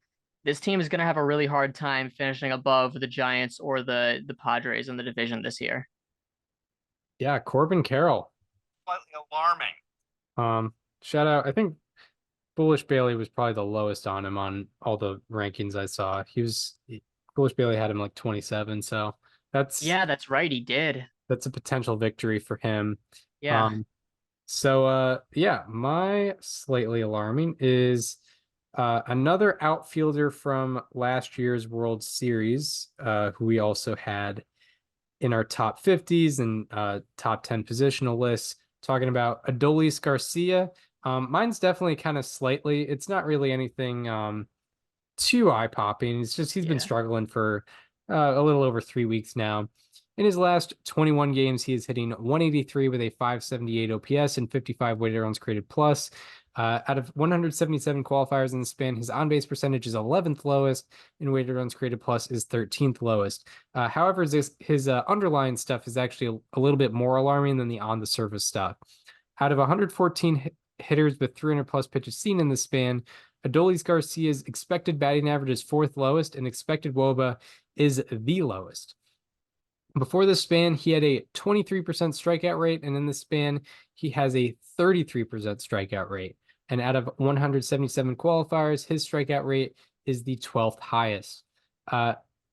Speaker 6: this team is going to have a really hard time finishing above the Giants or the Padres in the division this year.
Speaker 5: Yeah, Corbin Carroll.
Speaker 7: Slightly alarming.
Speaker 5: Shout out. I think Bullish Bailey was probably the lowest on him on all the rankings I saw. Bullish Bailey had him like 27, so that's
Speaker 6: right. He did.
Speaker 5: That's a potential victory for him.
Speaker 6: Yeah.
Speaker 5: My slightly alarming is another outfielder from last year's World Series, who we also had in our top 50s and top 10 positional lists, talking about Adolis Garcia. Mine's definitely kind of slightly, it's not really anything too eye-popping. It's just he's been struggling for a little over 3 weeks now. In his last 21 games, he is hitting 183 with a 578 OPS and 55 weighted runs created plus. Out of 177 qualifiers in the span, his on-base percentage is 11th lowest, and weighted runs created plus is 13th lowest. However, his underlying stuff is actually a little bit more alarming than the on-the-surface stuff. Out of 114 hitters with 300 plus pitches seen in the span, Adolis Garcia's expected batting average is 4th lowest, and expected WOBA is the lowest. Before this span, he had a 23% strikeout rate, and in this span, he has a 33% strikeout rate. And out of 177 qualifiers, his strikeout rate is the 12th highest.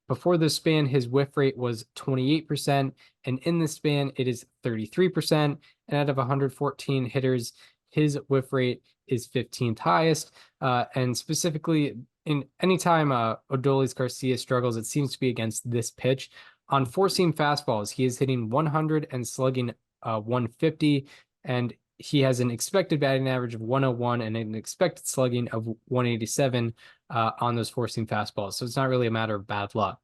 Speaker 5: Before this span, his whiff rate was 28%, and in this span, it is 33%. And out of 114 hitters, his whiff rate is 15th highest. And specifically, in any time Adolis Garcia struggles, it seems to be against this pitch. On four-seam fastballs, he is hitting 100 and slugging 150, and he has an expected batting average of 101 and an expected slugging of 187 on those four-seam fastballs. So it's not really a matter of bad luck.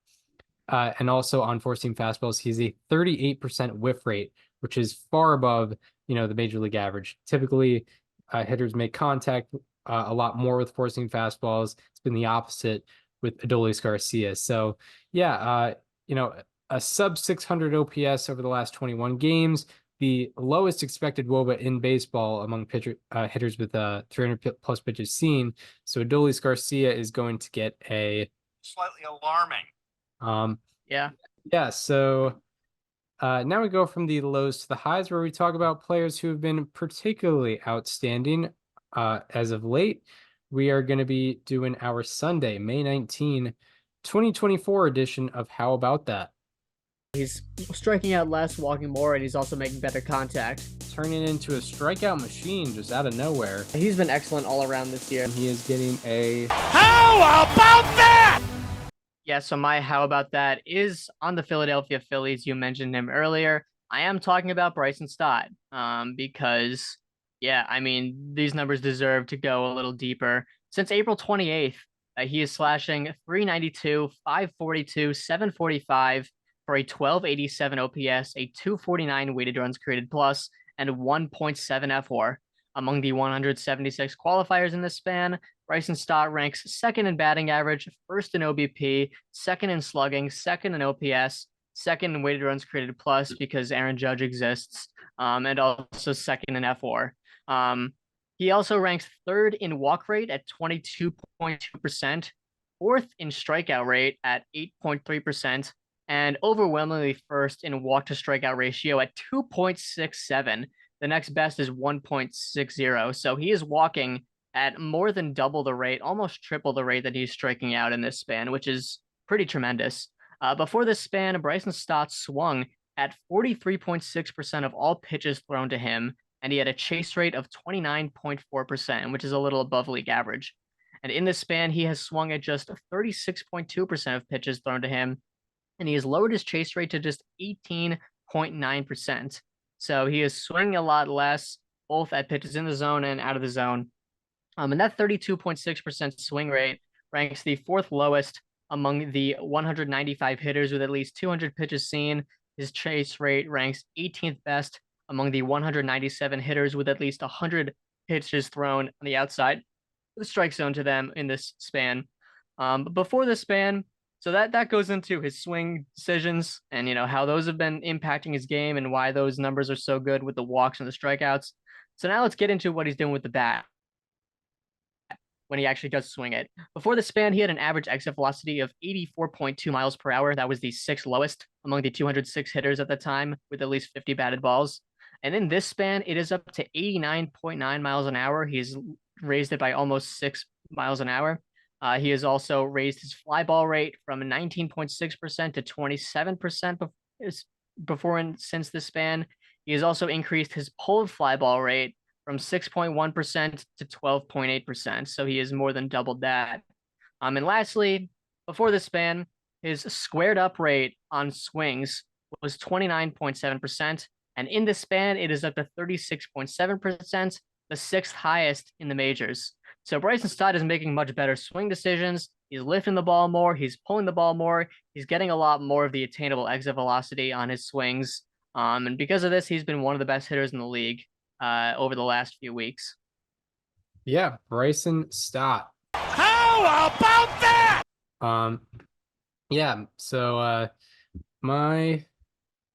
Speaker 5: And also on four-seam fastballs, he's a 38% whiff rate, which is far above, the major league average. Typically, hitters make contact a lot more with four-seam fastballs. It's been the opposite with Adolis Garcia. So a sub 600 OPS over the last 21 games, the lowest expected WOBA in baseball among hitters with 300 plus pitches seen. So Adolis Garcia is going to get a
Speaker 7: slightly alarming.
Speaker 5: So now we go from the lows to the highs, where we talk about players who have been particularly outstanding as of late. We are going to be doing our Sunday, May 19, 2024 edition of How About That?
Speaker 4: He's striking out less, walking more, and he's also making better contact.
Speaker 5: Turning into a strikeout machine just out of nowhere.
Speaker 4: He's been excellent all around this year.
Speaker 5: And he is getting a...
Speaker 7: How about that?
Speaker 6: Yeah, so my how about that is on the Philadelphia Phillies. You mentioned him earlier. I am talking about Bryson Stott, because yeah, I mean, these numbers deserve to go a little deeper. Since April 28th, he is slashing 392, 542, 745 for a 1287 OPS, a 249 weighted runs created plus, and 1.7 FWAR. Among the 176 qualifiers in this span, Bryson Stott ranks second in batting average, first in OBP, second in slugging, second in OPS, second in weighted runs created plus because Aaron Judge exists, and also second in FWAR. He also ranks third in walk rate at 22.2%, fourth in strikeout rate at 8.3%, and overwhelmingly first in walk to strikeout ratio at 2.67. The next best is 1.60. So he is walking at more than double the rate, almost triple the rate that he's striking out in this span, which is pretty tremendous. Before this span, Bryson Stott swung at 43.6% of all pitches thrown to him, and he had a chase rate of 29.4%, which is a little above league average. And in this span, he has swung at just 36.2% of pitches thrown to him, and he has lowered his chase rate to just 18.9%. So he is swinging a lot less, both at pitches in the zone and out of the zone. And that 32.6% swing rate ranks the fourth lowest among the 195 hitters with at least 200 pitches seen. His chase rate ranks 18th best among the 197 hitters with at least 100 pitches thrown on the outside of the strike zone to them in this span. But before this span, so that goes into his swing decisions and how those have been impacting his game and why those numbers are so good with the walks and the strikeouts. So now let's get into what he's doing with the bat when he actually does swing it. Before the span, he had an average exit velocity of 84.2 miles per hour. That was the sixth lowest among the 206 hitters at the time with at least 50 batted balls. And in this span, it is up to 89.9 miles an hour. He's raised it by almost 6 miles an hour. He has also raised his fly ball rate from 19.6% to 27% before and since this span. He has also increased his pulled fly ball rate from 6.1% to 12.8%. So he has more than doubled that. And lastly, before this span, his squared up rate on swings was 29.7%. And in this span, it is up to 36.7%, the sixth highest in the majors. So Bryson Stott is making much better swing decisions. He's lifting the ball more. He's pulling the ball more. He's getting a lot more of the attainable exit velocity on his swings. And because of this, he's been one of the best hitters in the league over the last few weeks.
Speaker 5: Yeah, Bryson Stott.
Speaker 7: How about that?
Speaker 5: Yeah, so my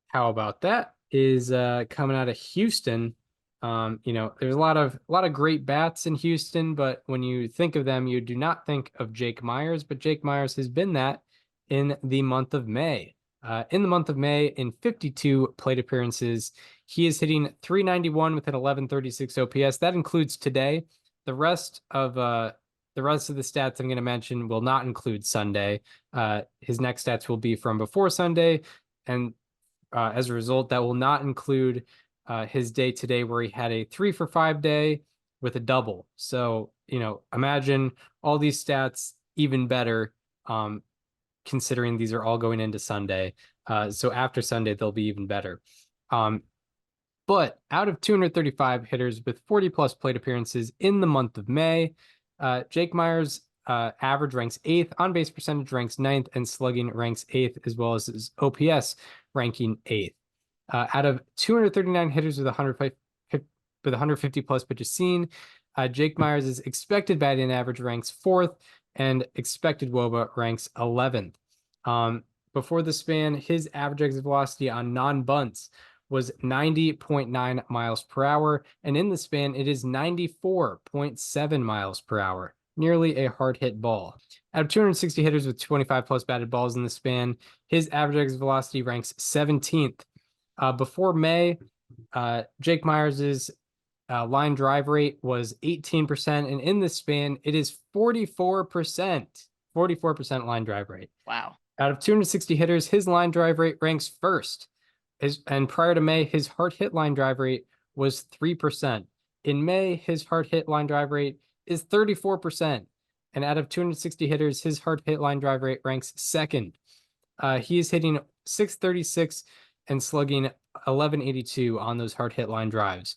Speaker 5: how about that is coming out of Houston. There's a lot of great bats in Houston, but when you think of them, you do not think of Jake Meyers, but Jake Meyers has been that in the month of May. In the month of May, in 52 plate appearances, he is hitting 391 with an 1136 OPS. That includes today. The rest of the stats I'm going to mention will not include Sunday. His next stats will be from before Sunday, and as a result, that will not include his day today where he had a 3-for-5 day with a double. So, imagine all these stats even better, considering these are all going into Sunday. So after Sunday, they'll be even better. But out of 235 hitters with 40 plus plate appearances in the month of May, Jake Meyers average ranks 8th, on base percentage ranks 9th, and slugging ranks 8th, as well as his OPS ranking 8th. Out of 239 hitters with 150 plus pitches seen, Jake Meyers' expected batting average ranks 4th, and expected WOBA ranks 11th. Before the span, his average exit velocity on non-bunts was 90.9 miles per hour, and in the span, it is 94.7 miles per hour, nearly a hard hit ball. Out of 260 hitters with 25 plus batted balls in the span, his average exit velocity ranks 17th. Before May, Jake Meyers' line drive rate was 18%, and in this span, it is 44%. 44% line drive rate.
Speaker 6: Wow.
Speaker 5: Out of 260 hitters, his line drive rate ranks first. And prior to May, his hard hit line drive rate was 3%. In May, his hard hit line drive rate is 34%. And out of 260 hitters, his hard hit line drive rate ranks second. He is hitting 636 and slugging 1182 on those hard hit line drives.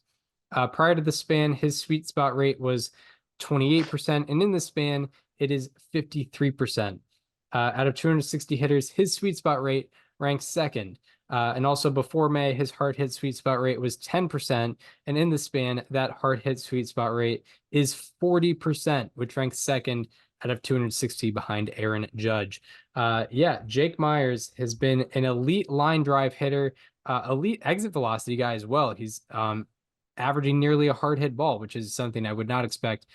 Speaker 5: Prior to the span, his sweet spot rate was 28%, and in the span, it is 53%. Out of 260 hitters, his sweet spot rate ranks second. And also before May, his hard hit sweet spot rate was 10%. And in the span, that hard hit sweet spot rate is 40%, which ranks second out of 260 behind Aaron Judge. Yeah, Jake Myers has been an elite line drive hitter, elite exit velocity guy as well. He's averaging nearly a hard hit ball, which is something I would not expect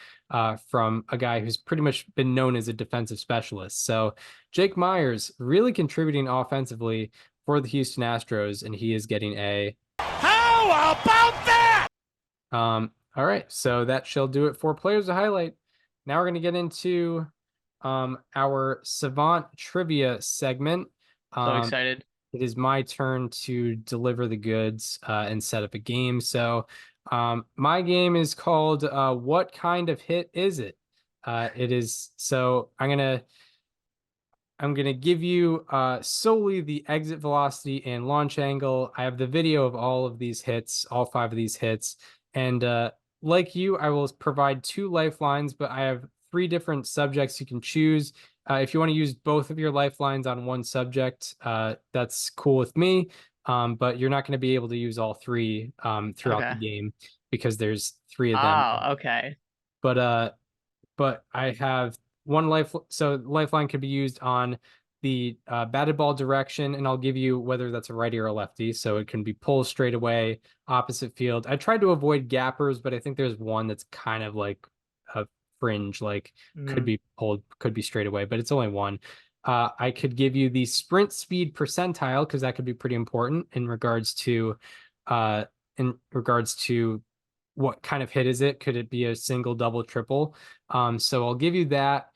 Speaker 5: from a guy who's pretty much been known as a defensive specialist. So Jake Myers really contributing offensively for the Houston Astros, and he is getting a.
Speaker 7: How about that?
Speaker 5: All right, so that shall do it for players to highlight. Now we're going to get into our Savant trivia segment.
Speaker 6: So excited.
Speaker 5: It is my turn to deliver the goods and set up a game. So my game is called What Kind of Hit Is It? It is, so I'm gonna give you solely the exit velocity and launch angle. I have the video of all of these hits, all 5 of these hits. And like you, I will provide 2 lifelines, but I have 3 different subjects you can choose. If you want to use both of your lifelines on one subject, that's cool with me. But you're not going to be able to use all 3 throughout the game because there's 3 of them.
Speaker 6: Oh, okay.
Speaker 5: But I have one life. So lifeline could be used on the batted ball direction, and I'll give you whether that's a righty or a lefty. So it can be pulled straight away, opposite field. I tried to avoid gappers, but I think there's one that's kind of like a fringe, like could be pulled, could be straight away, but it's only one. I could give you the sprint speed percentile because that could be pretty important in regards to what kind of hit is it? Could it be a single, double, triple? So I'll give you that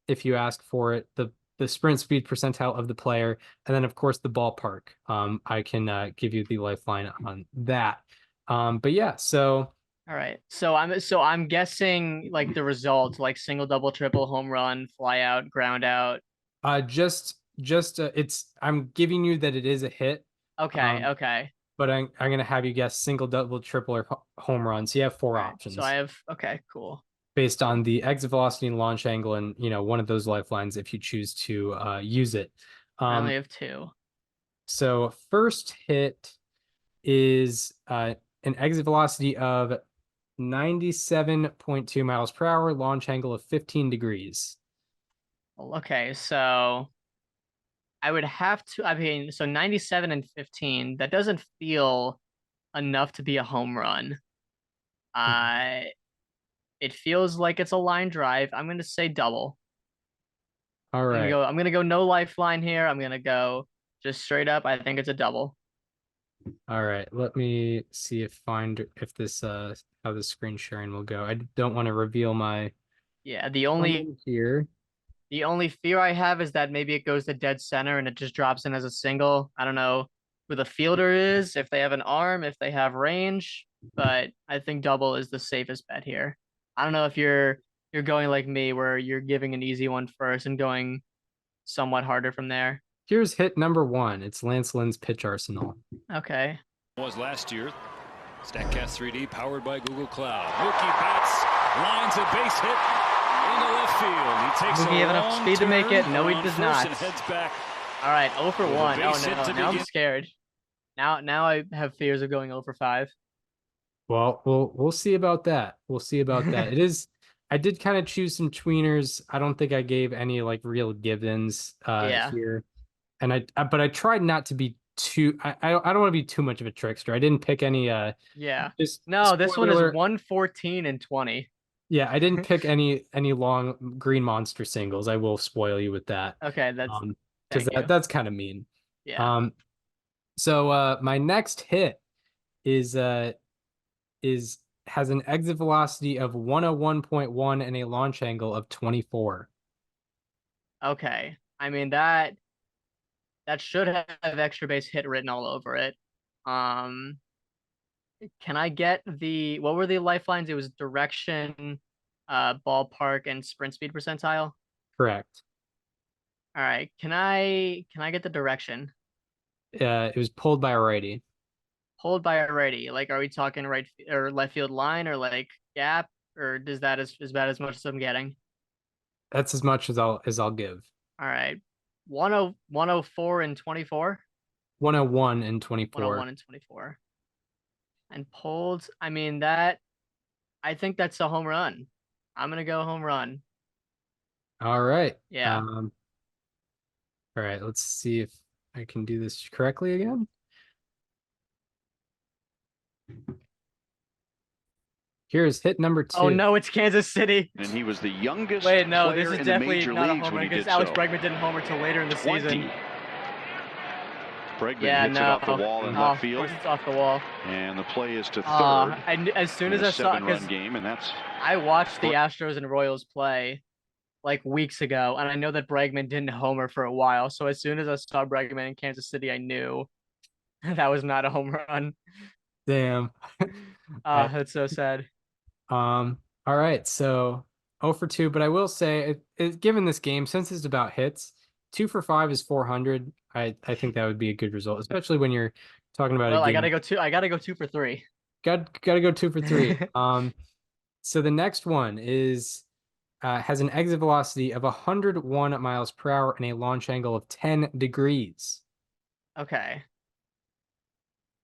Speaker 5: if you ask for it. The sprint speed percentile of the player, and then of course the ballpark. I can give you the lifeline on that. But yeah, so.
Speaker 6: All right. So I'm guessing like the results, like single, double, triple, home run, fly out, ground out.
Speaker 5: Just it's I'm giving you that it is a hit.
Speaker 6: Okay. Okay.
Speaker 5: But I'm gonna have you guess single, double, triple, or home run. So you have 4 options.
Speaker 6: So I have cool.
Speaker 5: Based on the exit velocity and launch angle, and one of those lifelines if you choose to use it.
Speaker 6: I only have 2.
Speaker 5: So first hit is an exit velocity of 97.2 miles per hour, launch angle of 15 degrees.
Speaker 6: Okay, so I would have to, so 97 and 15, that doesn't feel enough to be a home run. It feels like it's a line drive. I'm going to say double.
Speaker 5: All right.
Speaker 6: I'm going to go no lifeline here. I'm going to go just straight up. I think it's a double.
Speaker 5: All right. Let me see if this how the screen sharing will go. I don't want to reveal my.
Speaker 6: Yeah, the only fear I have is that maybe it goes to dead center and it just drops in as a single. I don't know who the fielder is, if they have an arm, if they have range, but I think double is the safest bet here. I don't know if you're going like me where you're giving an easy one first and going somewhat harder from there.
Speaker 5: Here's hit number 1. It's Lance Lynn's pitch arsenal.
Speaker 6: Okay.
Speaker 8: Was last year. StatCast 3D powered by Google Cloud. Mookie bats, lines a base hit into left field. He takes
Speaker 6: Mookie have enough speed to make it. No, he does not.
Speaker 8: Heads back.
Speaker 6: All right, 0 for 1. Oh no, now I'm scared. Now I have fears of going 0 for 5.
Speaker 5: Well, we'll see about that. We'll see about that. I did kind of choose some tweeners. I don't think I gave any like real givens here. And I tried not to be too I don't want to be too much of a trickster. I didn't pick any
Speaker 6: this one is 114 and 20.
Speaker 5: Yeah, I didn't pick any long green monster singles. I will spoil you with that.
Speaker 6: Okay, that's
Speaker 5: because that's kind of mean.
Speaker 6: Yeah.
Speaker 5: So my next hit is has an exit velocity of 101.1 and a launch angle of 24.
Speaker 6: Okay. I mean that should have extra base hit written all over it. Can I get what were the lifelines? It was direction, ballpark, and sprint speed percentile?
Speaker 5: Correct.
Speaker 6: All right. Can I get the direction?
Speaker 5: It was pulled by a righty.
Speaker 6: Pulled by a righty. Like, are we talking right or left field line or like gap, or does that is about as much as I'm getting?
Speaker 5: That's as much as I'll give.
Speaker 6: All right. 104 and 24.
Speaker 5: 101 and 24.
Speaker 6: 101 and 24. And pulled. I mean that. I think that's a home run. I'm gonna go home run.
Speaker 5: All right.
Speaker 6: Yeah.
Speaker 5: All right. Let's see if I can do this correctly again. Here's hit number 2.
Speaker 6: Oh no, it's Kansas City.
Speaker 9: And he was the youngest.
Speaker 6: Wait, no,
Speaker 9: player
Speaker 6: this is
Speaker 9: in the
Speaker 6: definitely
Speaker 9: major
Speaker 6: not a
Speaker 9: leagues
Speaker 6: home
Speaker 9: when
Speaker 6: run
Speaker 9: he
Speaker 6: because
Speaker 9: did
Speaker 6: Alex
Speaker 9: so.
Speaker 6: Bregman didn't homer till later in the
Speaker 9: 20.
Speaker 6: season.
Speaker 9: Bregman
Speaker 6: Yeah,
Speaker 9: hits
Speaker 6: no.
Speaker 9: it off the wall in left
Speaker 6: Of
Speaker 9: field,
Speaker 6: course it's off the wall.
Speaker 9: and the play is to third.
Speaker 6: As soon
Speaker 9: in
Speaker 6: as
Speaker 9: a
Speaker 6: I saw,
Speaker 9: 7-run
Speaker 6: because
Speaker 9: game, and that's
Speaker 6: I watched the Astros and Royals play like weeks ago, and I know that Bregman didn't homer for a while. So as soon as I saw Bregman in Kansas City, I knew that was not a home run.
Speaker 5: Damn.
Speaker 6: That's so sad.
Speaker 5: All right, so 0 for 2, but I will say, given this game, since it's about hits, 2 for 5 is 400. I think that would be a good result, especially when you're talking about
Speaker 6: Well,
Speaker 5: a
Speaker 6: I
Speaker 5: game.
Speaker 6: gotta go 2 for 3.
Speaker 5: Gotta go 2 for 3. So the next one is has an exit velocity of 101 miles per hour and a launch angle of 10 degrees.
Speaker 6: Okay.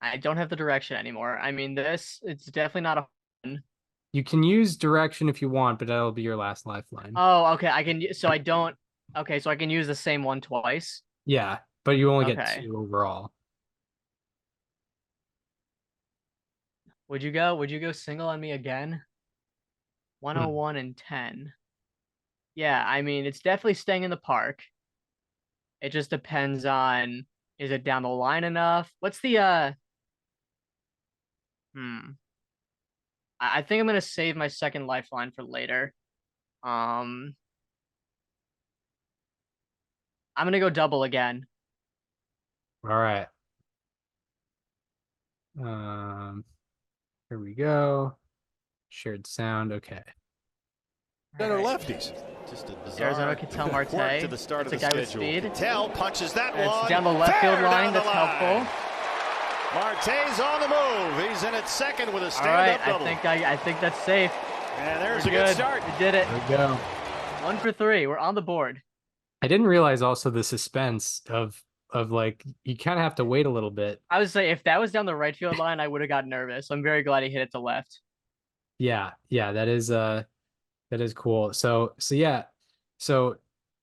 Speaker 6: I don't have the direction anymore. I mean, it's definitely not a.
Speaker 5: You can use direction if you want, but that'll be your last lifeline.
Speaker 6: Oh, okay. I can. So I don't. Okay, so I can use the same one twice.
Speaker 5: Yeah, but you only get
Speaker 6: Okay.
Speaker 5: 2 overall.
Speaker 6: Would you go single on me again? 101 and 10. Yeah, I mean, it's definitely staying in the park. It just depends on, is it down the line enough? What's the I think I'm gonna save my second lifeline for later. I'm gonna go double again.
Speaker 5: All right. Here we go. Shared sound. Okay.
Speaker 7: Center lefties.
Speaker 10: Just a bizarre
Speaker 6: Arizona Ketel Marte.
Speaker 10: quirk to the start of the
Speaker 6: It's a guy with
Speaker 10: schedule.
Speaker 6: speed.
Speaker 10: Ketel punches that
Speaker 6: It's
Speaker 10: one.
Speaker 6: down the left field
Speaker 10: Fair
Speaker 6: line.
Speaker 10: down the
Speaker 6: That's
Speaker 10: line.
Speaker 6: helpful.
Speaker 10: Marte's on the move. He's in at second with a
Speaker 6: All right,
Speaker 10: stand-up double.
Speaker 6: I think that's safe.
Speaker 10: And there's
Speaker 6: We're
Speaker 10: a good start.
Speaker 6: We did it.
Speaker 5: There we go.
Speaker 6: 1 for 3. We're on the board.
Speaker 5: I didn't realize also the suspense of like you kind of have to wait a little bit.
Speaker 6: I would say if that was down the right field line, I would have got nervous. I'm very glad he hit it to left.
Speaker 5: Yeah, that is cool. So yeah. So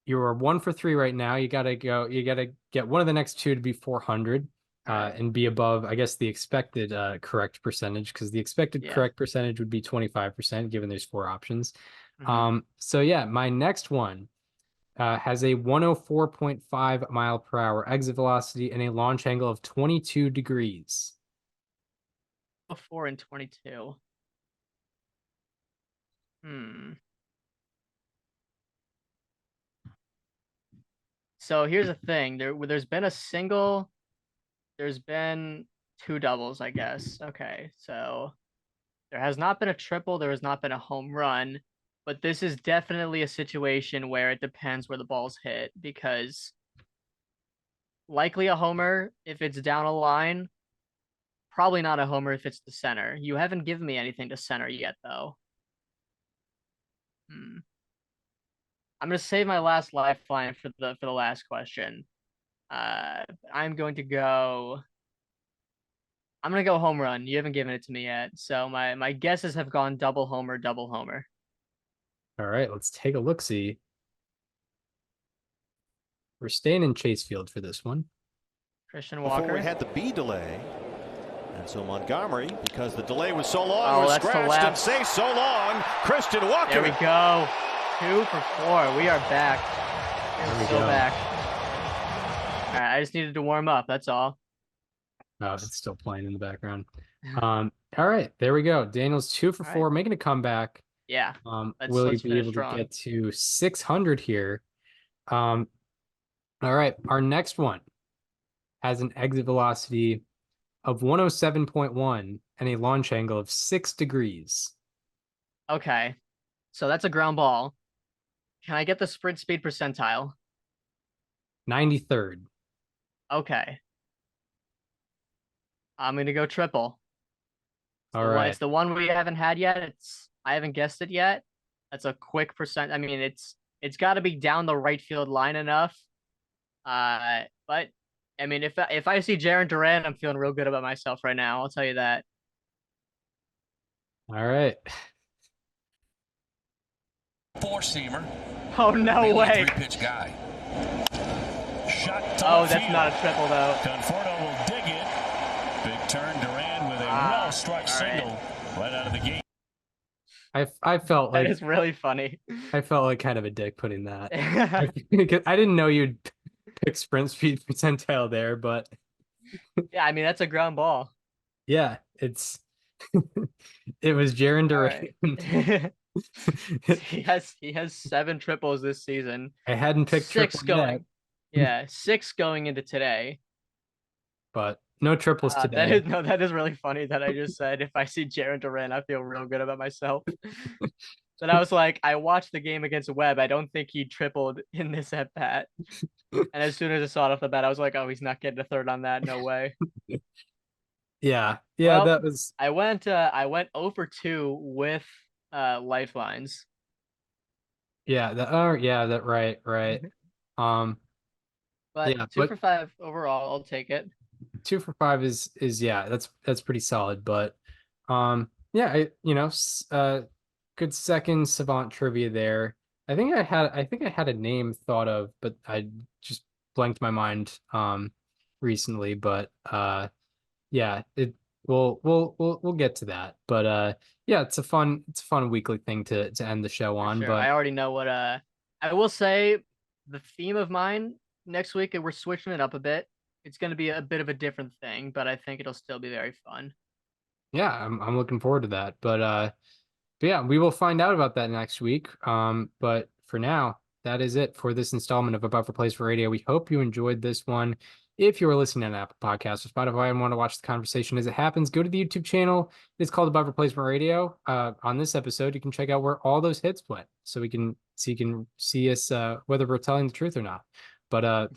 Speaker 5: you're 1 for 3 right now. You gotta get one of the next 2 to be 400 and be above, I guess, the expected correct percentage, because the expected correct percentage would be 25%, given there's 4 options. So yeah, my next one has a 104.5 mile per hour exit velocity and a launch angle of 22 degrees.
Speaker 6: 4 and 22. So here's the thing. There's been a single. There's been 2 doubles, I guess. Okay, so there has not been a triple. There has not been a home run. But this is definitely a situation where it depends where the ball's hit, because likely a homer if it's down a line, probably not a homer if it's the center. You haven't given me anything to center yet, though. I'm gonna save my last lifeline for the last question. I'm gonna go home run. You haven't given it to me yet, so my guesses have gone double homer, double homer.
Speaker 5: All right, let's take a look-see. We're staying in Chase Field for this one.
Speaker 6: Christian Walker.
Speaker 10: Before we had the B delay. And so Montgomery, because the delay was so long, was
Speaker 6: that's
Speaker 10: scratched and say so long. Christian Walker.
Speaker 6: There we go. 2 for 4. We are back. We're still back. All right, I just needed to warm up. That's all.
Speaker 5: Oh, it's still playing in the background. All right, there we go. Daniel's 2 for 4, making a comeback.
Speaker 6: Yeah.
Speaker 5: Will he be able to get to 600 here? All right, our next one has an exit velocity of 107.1 and a launch angle of 6 degrees.
Speaker 6: Okay, so that's a ground ball. Can I get the sprint speed percentile?
Speaker 5: 93rd.
Speaker 6: Okay. I'm gonna go triple.
Speaker 5: All right.
Speaker 6: It's the one we haven't had yet. I haven't guessed it yet. That's a quick percent. I mean, it's got to be down the right field line enough. But I mean, if I see Jarren Duran, I'm feeling real good about myself right now. I'll tell you that.
Speaker 5: All right.
Speaker 8: Four-seamer.
Speaker 6: Oh, no way.
Speaker 8: Three-pitch guy. Shot to
Speaker 6: Oh, that's not a triple, though.
Speaker 8: Conforto will dig it. Big turn. Duran with a well-struck single right out of the gate.
Speaker 5: I felt like
Speaker 6: that is really funny.
Speaker 5: I felt like kind of a dick putting that. I didn't know you'd pick sprint speed percentile there, but
Speaker 6: yeah, I mean that's a ground ball.
Speaker 5: Yeah, it was Jarren Duran.
Speaker 6: Right. he has 7 triples this season.
Speaker 5: I hadn't picked
Speaker 6: 6 going.
Speaker 5: Yet.
Speaker 6: Yeah, 6 going into today.
Speaker 5: But no triples today.
Speaker 6: That is really funny that I just said if I see Jarren Duran, I feel real good about myself. But I was like, I watched the game against Webb. I don't think he tripled in this at bat. And as soon as I saw it off the bat, I was like, oh, he's not getting a third on that. No way.
Speaker 5: Yeah,
Speaker 6: well,
Speaker 5: that was.
Speaker 6: I went 0 for 2 with lifelines.
Speaker 5: Yeah, that right.
Speaker 6: But
Speaker 5: yeah,
Speaker 6: 2 for 5 overall. I'll take it.
Speaker 5: 2 for 5 is that's pretty solid. But yeah, good second Savant trivia there. I think I had a name thought of, but I just blanked my mind recently. But yeah, we'll get to that. But yeah, it's a fun weekly thing to end the show on.
Speaker 6: Sure.
Speaker 5: But
Speaker 6: I already know what I will say the theme of mine next week, and we're switching it up a bit. It's going to be a bit of a different thing, but I think it'll still be very fun.
Speaker 5: Yeah, I'm looking forward to that. But yeah, we will find out about that next week. But for now, that is it for this installment of Above Replacement Radio. We hope you enjoyed this one. If you are listening on Apple Podcasts or Spotify and want to watch the conversation as it happens, go to the YouTube channel. It's called Above Replacement Radio. On this episode, you can check out where all those hits went, so you can see us whether we're telling the truth or not. But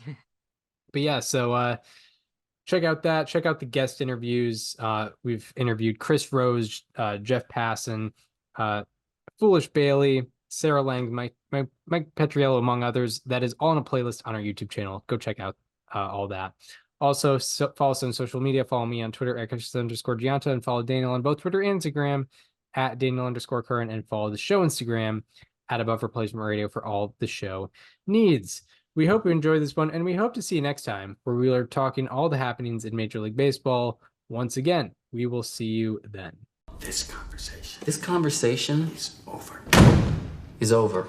Speaker 5: yeah, so check out that. Check out the guest interviews. We've interviewed Chris Rose, Jeff Passan, Foolish Bailey, Sarah Lang, Mike Petriello, among others. That is all in a playlist on our YouTube channel. Go check out all that. Also, follow us on social media. Follow me on Twitter at @_Gianta, and follow Daniel on both Twitter and Instagram at Daniel_current, and follow the show Instagram at Above Replacement Radio for all the show needs. We hope you enjoyed this one, and we hope to see you next time, where we are talking all the happenings in Major League Baseball. Once again, we will see you then.
Speaker 11: This conversation is over.